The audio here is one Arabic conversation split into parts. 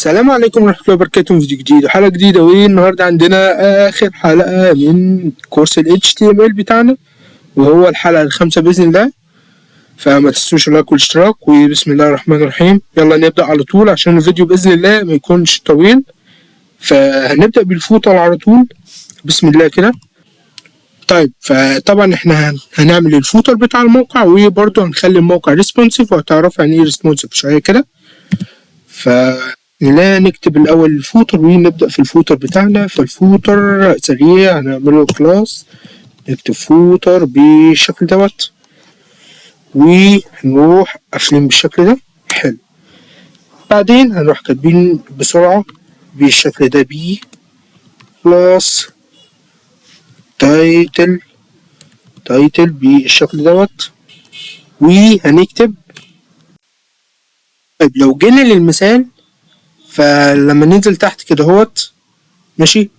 السلام عليكم ورحمة الله وبركاته. فيديو جديد وحلقة جديدة، والنهاردة عندنا آخر حلقة من كورس ال HTML بتاعنا، وهو الحلقة الخامسة بإذن الله. فما تنسوش اللايك والاشتراك، وبسم الله الرحمن الرحيم. يلا نبدأ على طول عشان الفيديو بإذن الله ما يكونش طويل. فهنبدأ بالفوتر على طول، بسم الله كده. طيب، فطبعا احنا هنعمل الفوتر بتاع الموقع، وبرضه هنخلي الموقع ريسبونسيف، وهتعرفوا يعني ايه ريسبونسيف شوية كده. لا نكتب الأول الفوتر ونبدأ في الفوتر بتاعنا. فالفوتر سريع، هنعمله كلاس، نكتب فوتر بالشكل دوت، وهنروح قافلين بالشكل ده. حلو. بعدين هنروح كاتبين بسرعة بالشكل ده بي كلاس تايتل بالشكل دوت، وهنكتب. طيب لو جينا للمثال، فلما ننزل تحت كده هوت ماشي،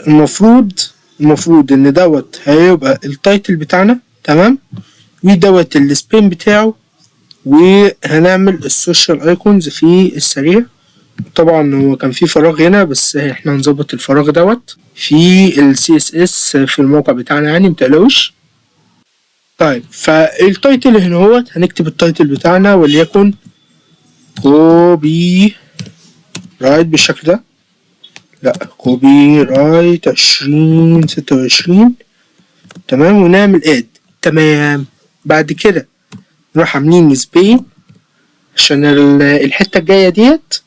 المفروض ان دوت هيبقى التايتل بتاعنا، تمام، ودوت السبين بتاعه، وهنعمل السوشيال ايكونز في السريع. طبعا هو كان في فراغ هنا، بس احنا هنظبط الفراغ دوت في ال CSS في الموقع بتاعنا، يعني متقلقوش. طيب فالتايتل هنا هوت هنكتب التايتل بتاعنا، وليكن كوبي رايت بالشكل ده. لا، كوبي رايت 2026، تمام، ونعمل اد. تمام. بعد كده نروح عاملين سبين، عشان الحتة الجاية ديت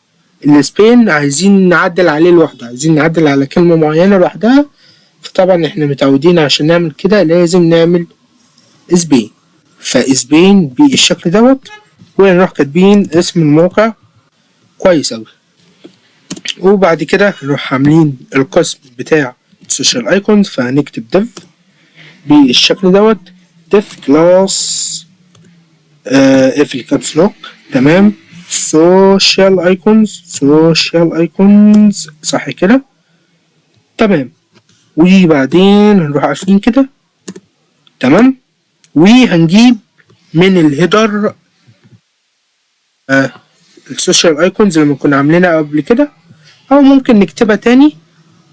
السبين عايزين نعدل عليه لوحده، عايزين نعدل على كلمة معينة لوحدها. فطبعا احنا متعودين عشان نعمل كده لازم نعمل سبين. فسبين بالشكل دوت، ونروح كاتبين اسم الموقع. كويس اوي. وبعد كده نروح عاملين القسم بتاع السوشيال ايكونز، فهنكتب div بالشكل دوت، div كلاس اقفل كابس لوك، تمام، سوشيال ايكونز صح كده، تمام. وبعدين هنروح قافلين كده، تمام، وهنجيب من الهيدر السوشيال ايكونز اللي كنا عاملينها قبل كده، او ممكن نكتبها تاني،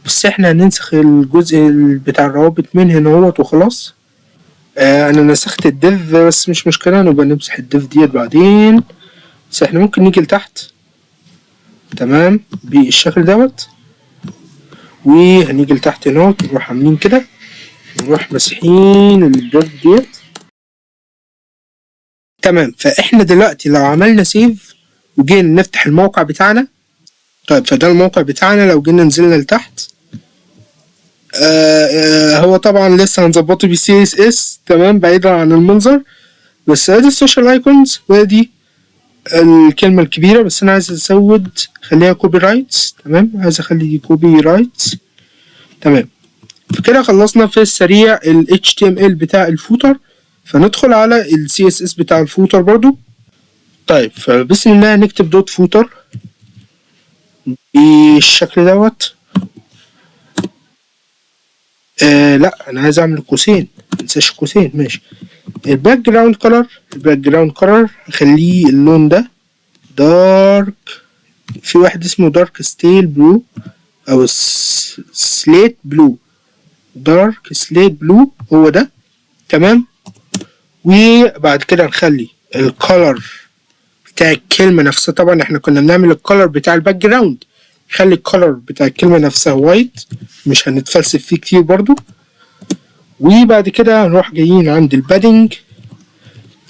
بس احنا هننسخ الجزء بتاع الروابط من هنا اهوت وخلاص. انا نسخت الديف، بس مش مشكلة، نبقى نمسح الديف ديت بعدين. بس احنا ممكن نيجي لتحت، تمام، بالشكل دوت، وهنيجي لتحت هنا نروح عاملين كده، نروح مسحين الديف ديت. تمام. فاحنا دلوقتي لو عملنا سيف وجينا نفتح الموقع بتاعنا، طيب فده الموقع بتاعنا. لو جينا نزلنا لتحت، هو طبعا لسه هنظبطه ب CSS، تمام، بعيدا عن المنظر. بس ادي السوشيال ايكونز، وادي الكلمة الكبيرة، بس انا عايز ازود، خليها كوبي رايتس، تمام، عايز اخلي دي كوبي رايتس، تمام. فكده خلصنا في السريع ال HTML بتاع الفوتر. فندخل على ال CSS بتاع الفوتر برضو. طيب فبسم الله نكتب دوت فوتر بالشكل دوت. لا، انا عايز اعمل قوسين، منساش قوسين، ماشي. الباك جراوند كولر هخليه اللون ده دارك، في واحد اسمه دارك ستيل بلو او سليت بلو، دارك سليت بلو هو ده، تمام. وبعد كده نخلي الكولر بتاع الكلمة نفسها، طبعا احنا كنا بنعمل الكولر بتاع الباك جراوند، خلي الكولر بتاع الكلمة نفسها وايت، مش هنتفلسف فيه كتير برضو. وبعد كده هنروح جايين عند البادنج.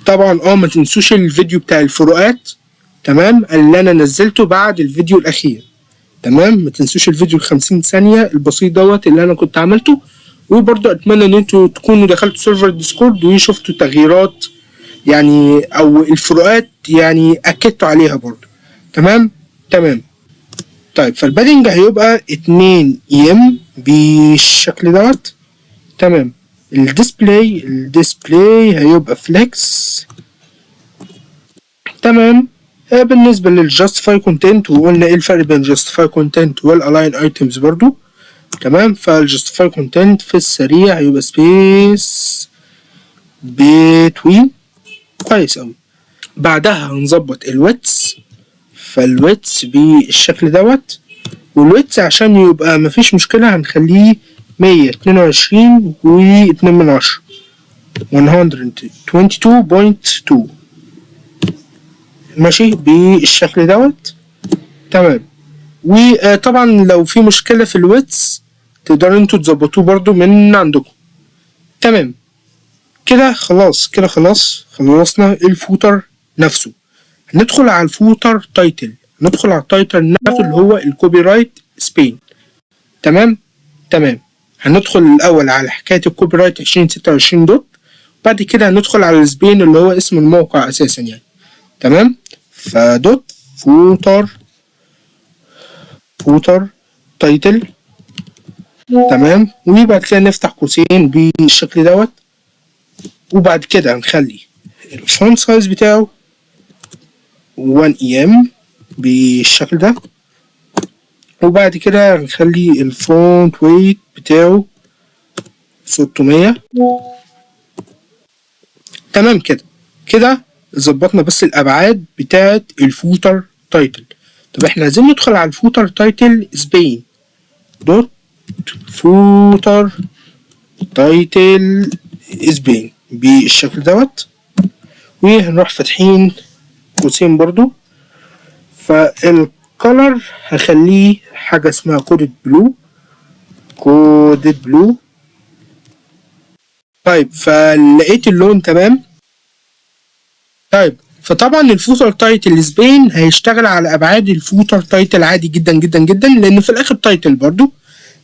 طبعا ما تنسوش الفيديو بتاع الفروقات، تمام، اللي انا نزلته بعد الفيديو الاخير، تمام. ما تنسوش الفيديو ال50 ثانية البسيط دوت اللي انا كنت عملته. وبرضو اتمنى ان انتوا تكونوا دخلتوا سيرفر ديسكورد وشفتوا تغييرات، يعني او الفروقات، يعني اكدتوا عليها برضو، تمام. طيب فالبادنج هيبقى 2 EM بالشكل دوت، تمام. الديسبلاي هيبقى فليكس، تمام. بالنسبة للجاستيفاي كونتنت، وقلنا ايه الفرق بين جاستيفاي كونتنت والالاين ايتمز برضو، تمام. فالجاستيفاي كونتنت في السريع هيبقى سبيس بتوين. كويس اوي. بعدها هنظبط الويتس، فالويتس بالشكل دوت، والويتس عشان يبقى مفيش مشكلة هنخليه 122.2 122.2 ماشي بالشكل دوت. تمام. وطبعا لو في مشكلة في الويتس تقدروا انتوا تظبطوه برضو من عندكم. تمام كده خلاص، كده خلاص خلصنا الفوتر نفسه. هندخل على الفوتر تايتل، ندخل على التايتل نفسه اللي هو الكوبي رايت سبين. تمام. هندخل الاول على حكايه الكوبي رايت 2026 دوت، بعد كده هندخل على السبين اللي هو اسم الموقع اساسا يعني. تمام. فدوت فوتر تايتل. تمام. وبعد كده نفتح قوسين بالشكل دوت، وبعد كده هنخلي الفونت سايز بتاعه 1 EM بالشكل ده، وبعد كده هنخلي الفونت ويت بتاعه 600. تمام كده ظبطنا بس الابعاد بتاعه الفوتر تايتل. طب احنا عايزين ندخل على الفوتر تايتل سبين دوت فوتر تايتل سبين بالشكل دوت، وهنروح فاتحين قوسين برضو. فالكولر هخليه حاجة اسمها كودد بلو. طيب فلقيت اللون تمام. طيب فطبعا الفوتر تايتل سبين هيشتغل على ابعاد الفوتر تايتل عادي جدا جدا جدا، لانه في الاخر تايتل برضو.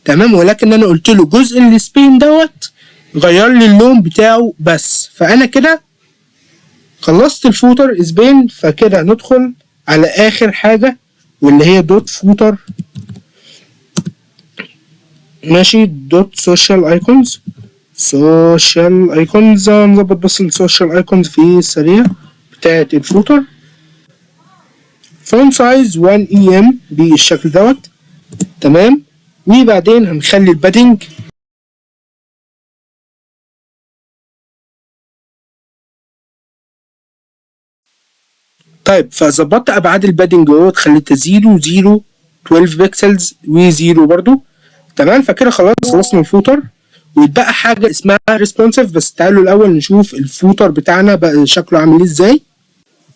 تمام. ولكن انا قلت له جزء السبين دوت غير لي اللون بتاعه بس. فانا كده خلصت الفوتر سبين. فكده ندخل على اخر حاجة واللي هي دوت فوتر ماشي دوت سوشيال ايكونز. نظبط بس السوشيال ايكونز في السريع بتاعة الفوتر. فونت سايز 1 EM بالشكل دوت. تمام. وبعدين هنخلي البادنج طيب فظبطت ابعاد البادنج اهوت، خليتها 0 12 بيكسلز و0 برضو. تمام. فكده خلصنا الفوتر، ويتبقى حاجه اسمها ريسبونسيف. بس تعالوا الاول نشوف الفوتر بتاعنا بقى شكله عامل ازاي.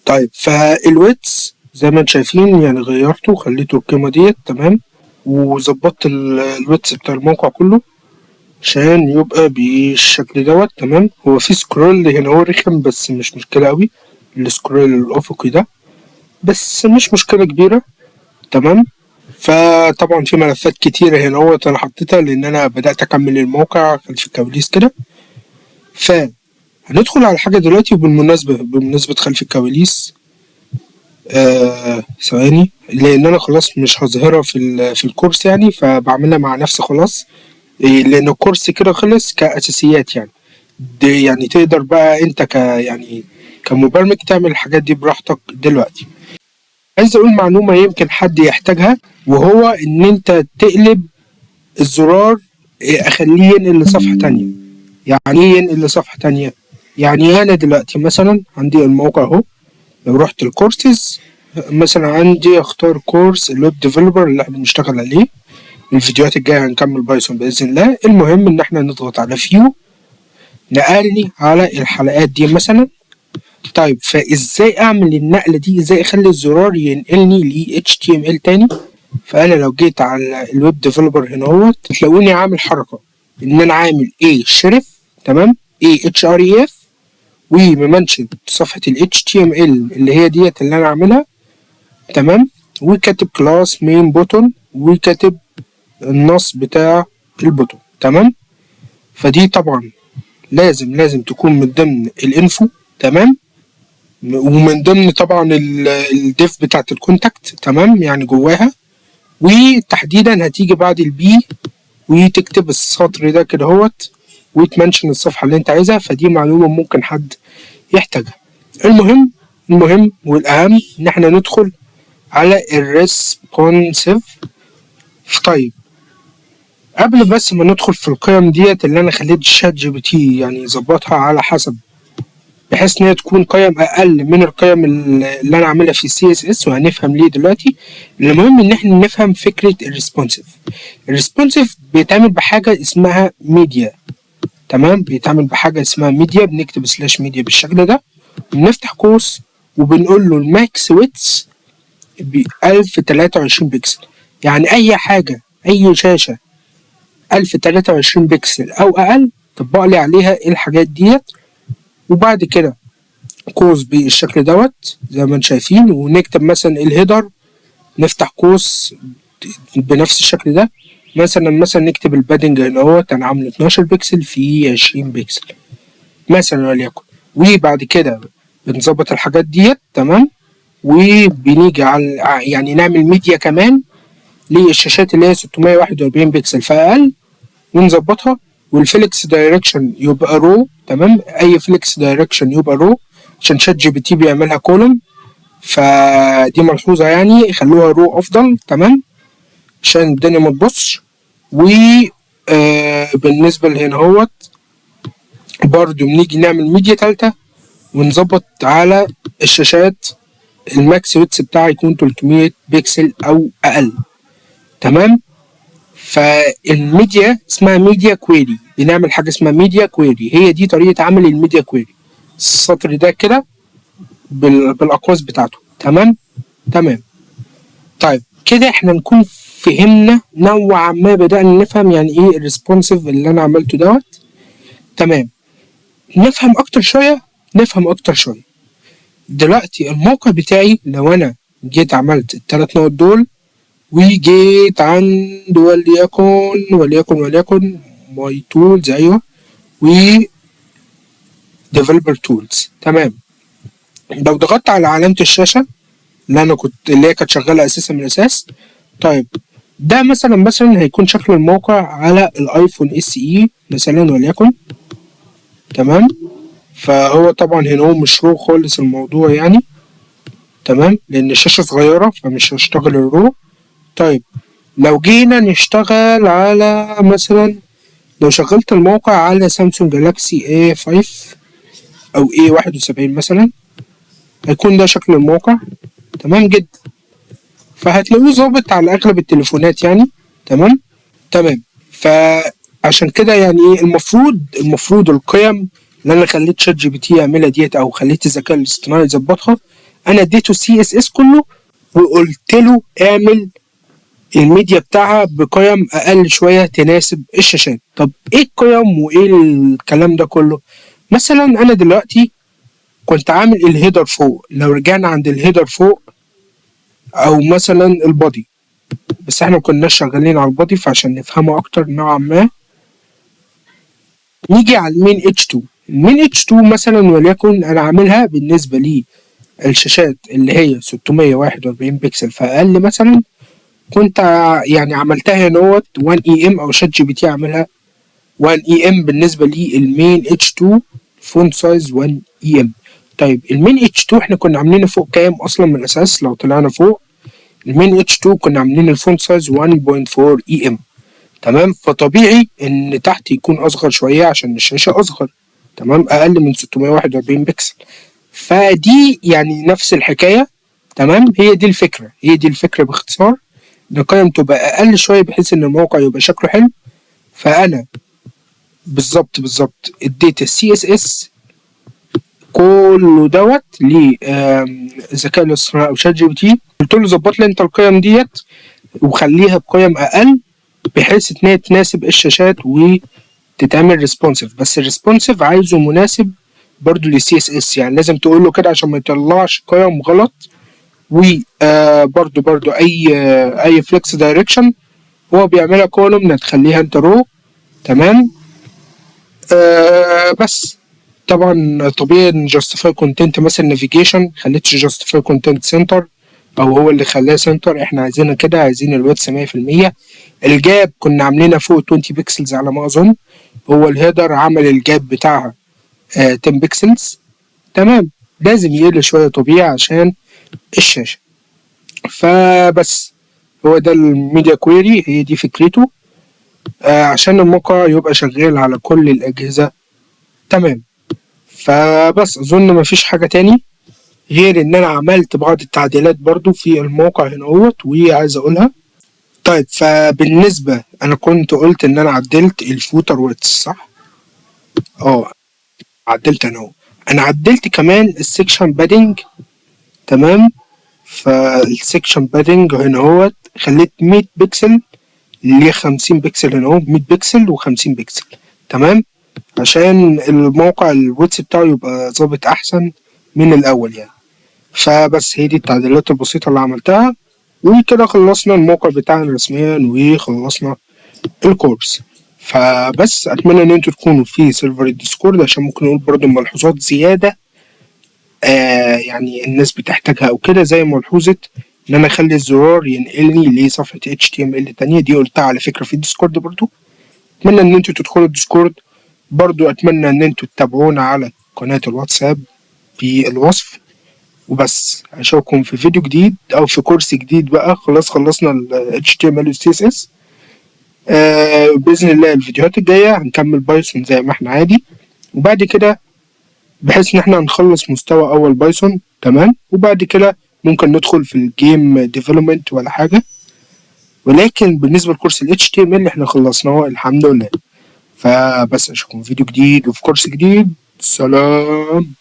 طيب فالويتس زي ما انتم شايفين يعني غيرته وخليته القيمه ديت. تمام. وظبطت الويتس بتاع الموقع كله عشان يبقى بالشكل دوت. تمام. هو في سكرول هنا هو رخم بس مش مشكله قوي، السكرول الافقي ده بس مش مشكله كبيره. تمام. فطبعا في ملفات كتيرة هنا اهوت انا حطيتها لان انا بدأت اكمل الموقع خلف الكواليس كده. فهندخل على حاجة دلوقتي. بمناسبة خلف الكواليس ثواني لان انا خلاص مش هظهرها في الكورس يعني، فبعملها مع نفسي خلاص. لان الكورس كده خلص كأساسيات يعني. دي يعني تقدر بقى انت يعني كمبرمج تعمل الحاجات دي براحتك دلوقتي. عايز اقول معلومة يمكن حد يحتاجها، وهو ان انت تقلب الزرار اخليه ينقل لصفحة تانية. يعني ايه ينقل لصفحة تانية؟ يعني انا دلوقتي مثلا عندي الموقع اهو، لو رحت الكورسز مثلا عندي اختار كورس الويب ديفلوبر اللي احنا بنشتغل عليه. الفيديوهات الجاية هنكمل بايثون بإذن الله. المهم ان احنا نضغط على فيو نقلني على الحلقات دي مثلا. طيب فازاي اعمل النقلة دي؟ ازاي اخلي الزرار ينقلني ل HTML تاني؟ فانا لو جيت على الويب ديفلوبر هنا اهوت تلاقوني عامل حركة ان انا عامل شريف. تمام. HREF وممنشن صفحة ال HTML اللي هي ديت اللي انا عاملها. تمام. وكاتب كلاس مين بوتون وكاتب النص بتاع البوتون. تمام. فدي طبعا لازم تكون من ضمن الانفو. تمام. ومن ضمن طبعا الديف بتاعت الكونتاكت. تمام. يعني جواها، وتحديدا هتيجي بعد البي وتكتب السطر ده كده اهوت وتمنشن الصفحة اللي انت عايزها. فدي معلومة ممكن حد يحتاجها. المهم والأهم إن احنا ندخل على الريسبونسيف. طيب قبل بس ما ندخل في القيم ديت اللي أنا خليت الشات GPT يعني يظبطها على حسب بحيث ان هي تكون قيم اقل من القيم اللي انا عاملها في السي اس اس، وهنفهم ليه دلوقتي. المهم ان احنا نفهم فكره الريسبونسيف. الريسبونسيف بيتعمل بحاجه اسمها ميديا، تمام؟ بيتعمل بحاجه اسمها ميديا، بنكتب سلاش ميديا بالشكل ده وبنفتح قوس وبنقول له الماكس ويتس ب 1023 بكسل. يعني اي حاجه، اي شاشه 1023 بكسل او اقل طبق لي عليها الحاجات ديت. وبعد كده قوس بالشكل دوت زي ما انتم شايفين، ونكتب مثلا الهيدر، نفتح قوس بنفس الشكل ده. مثلا نكتب البادنج هنا اهوت انا عامله 12 بكسل في 20 بكسل مثلا وليكن. وبعد كده بنظبط الحاجات ديت، تمام؟ وبنيجي على يعني نعمل ميديا كمان للشاشات اللي هي 641 بكسل فاقل ونظبطها. والفليكس دايركشن يبقى رو، تمام؟ اي فليكس دايركشن يبقى رو عشان شات جي بي تي بيعملها كولوم، فدي ملحوظه يعني خلوها رو افضل، تمام؟ عشان الدنيا ما تبصش. و بالنسبه لهنا هوت برضو بنيجي نعمل ميديا تالتة ونظبط على الشاشات الماكس ويتس بتاعها يكون 300 بكسل او اقل، تمام؟ فالميديا اسمها ميديا كويري، بنعمل حاجه اسمها ميديا كويري، هي دي طريقه عمل الميديا كويري. السطر ده كده بالاقواس بتاعته، تمام؟ تمام. طيب كده احنا نكون فهمنا نوعا ما، بدأنا نفهم يعني ايه الريسبونسيف اللي انا عملته دوت، تمام؟ نفهم اكتر شويه. دلوقتي الموقع بتاعي لو انا جيت عملت الثلاث نقط دول وجيت عند وليكن ماي تولز، ايوه، و ديفلوبر تولز، تمام؟ لو ضغطت على علامة الشاشة اللي هي كانت شغالة اساسا من الاساس، طيب ده مثلا هيكون شكل الموقع على الايفون اس اي مثلا وليكن، تمام؟ فهو طبعا هنا هو مش رو خالص الموضوع يعني، تمام؟ لان الشاشة صغيرة فمش هشتغل الرو. طيب لو جينا نشتغل على مثلا، لو شغلت الموقع على سامسونج جالاكسي A5 او A71 مثلا، هيكون ده شكل الموقع، تمام جدا. فهتلاقوه ظابط على اغلب التليفونات يعني، تمام؟ تمام. فعشان كده يعني ايه المفروض القيم اللي انا خليت شات جي بي تي يعملها ديت، او خليت الذكاء الاصطناعي يظبطها، انا اديته السي اس اس كله وقلت له اعمل الميديا بتاعها بقيم اقل شويه تناسب الشاشات. طب ايه القيم وايه الكلام ده كله؟ مثلا انا دلوقتي كنت عامل الهيدر فوق، لو رجعنا عند الهيدر فوق او مثلا البادي، بس احنا مكناش شغالين على البادي فعشان نفهمه اكتر نوعا ما نيجي على المين اتش 2. المين اتش 2 مثلا وليكن انا عاملها بالنسبه لي الشاشات اللي هي 641 بكسل فاقل مثلا، كنت يعني عملتها نوت 1 اي ام او شات جي بي تي عاملها 1 اي ام بالنسبه لي المين اتش 2 فونت سايز 1 اي ام. طيب المين اتش 2 احنا كنا عاملينه فوق كام اصلا من الاساس؟ لو طلعنا فوق المين اتش 2 كنا عاملين الفونت سايز 1.4 اي ام، تمام؟ فطبيعي ان تحت يكون اصغر شويه عشان الشاشه اصغر، تمام؟ اقل من 641 بكسل. فدي يعني نفس الحكايه، تمام؟ هي دي الفكره باختصار، ان القيم تبقى اقل شويه بحيث ان الموقع يبقى شكله حلو. فانا بالظبط اديت السي اس اس كله دوت للذكاء الاصطناعي او شات جي بي تي، قلت له ظبط لي انت القيم ديت وخليها بقيم اقل بحيث ان هي تناسب الشاشات وتتعمل ريسبونسيف. بس الريسبونسيف عايزه مناسب برضو للسي اس اس، يعني لازم تقول له كده عشان ما يطلعش قيم غلط. وبرضو اي فليكس دايركشن هو بيعملها كولوم تخليها انت رو، تمام؟ بس طبعا طبيعي ان جاستيفاي كونتنت مثلا نافيجيشن خليتش جاستيفاي كونتنت سنتر، او هو اللي خلاه سنتر، احنا عايزينها كده، عايزين الويدث 100%. الجاب كنا عاملينها فوق 20 بكسلز على ما اظن، هو الهيدر عمل الجاب بتاعها 10 بكسلز، تمام؟ لازم يقل شويه طبيعي عشان الشاشه. فبس هو ده الميديا كويري، هي دي فكرته، عشان الموقع يبقى شغال على كل الاجهزه، تمام؟ فبس اظن مفيش حاجة تاني غير ان انا عملت بعض التعديلات برضو في الموقع هنا اهوت وعايز اقولها. طيب فبالنسبة انا كنت قلت ان انا عدلت الفوتر ويتس صح؟ عدلت انا اهو. انا عدلت كمان السكشن بادنج. تمام. فالسكشن بادنج هنا اهوت خليت 100 بكسل ل 50 بكسل هنا اهو، 100 بكسل و50 بكسل. تمام. عشان الموقع الويتس بتاعه يبقى ظابط احسن من الاول يعني. فبس هي دي التعديلات البسيطة اللي عملتها، وكده خلصنا الموقع بتاعنا رسميا وخلصنا الكورس. فبس اتمنى ان انتوا تكونوا في سيرفر الديسكورد عشان ممكن نقول برضه ملحوظات زيادة يعني الناس بتحتاجها او كده، زي ملحوظة ان انا اخلي الزرار ينقلني لصفحة HTML تانية، دي قلتها على فكرة في الديسكورد برضه. اتمنى ان انتوا تدخلوا الديسكورد برضه. اتمنى ان انتوا تتابعونا على قناة الواتساب في الوصف. وبس اشوفكم في فيديو جديد او في كورس جديد بقى. خلاص خلصنا ال HTML و CSS. باذن الله الفيديوهات الجايه هنكمل بايثون زي ما احنا عادي، وبعد كده بحيث ان احنا هنخلص مستوى اول بايثون. تمام. وبعد كده ممكن ندخل في الجيم ديفلوبمنت ولا حاجه، ولكن بالنسبه لكورس ال HTML احنا خلصناه الحمد لله. فبس اشوفكم في فيديو جديد وفي كورس جديد. سلام.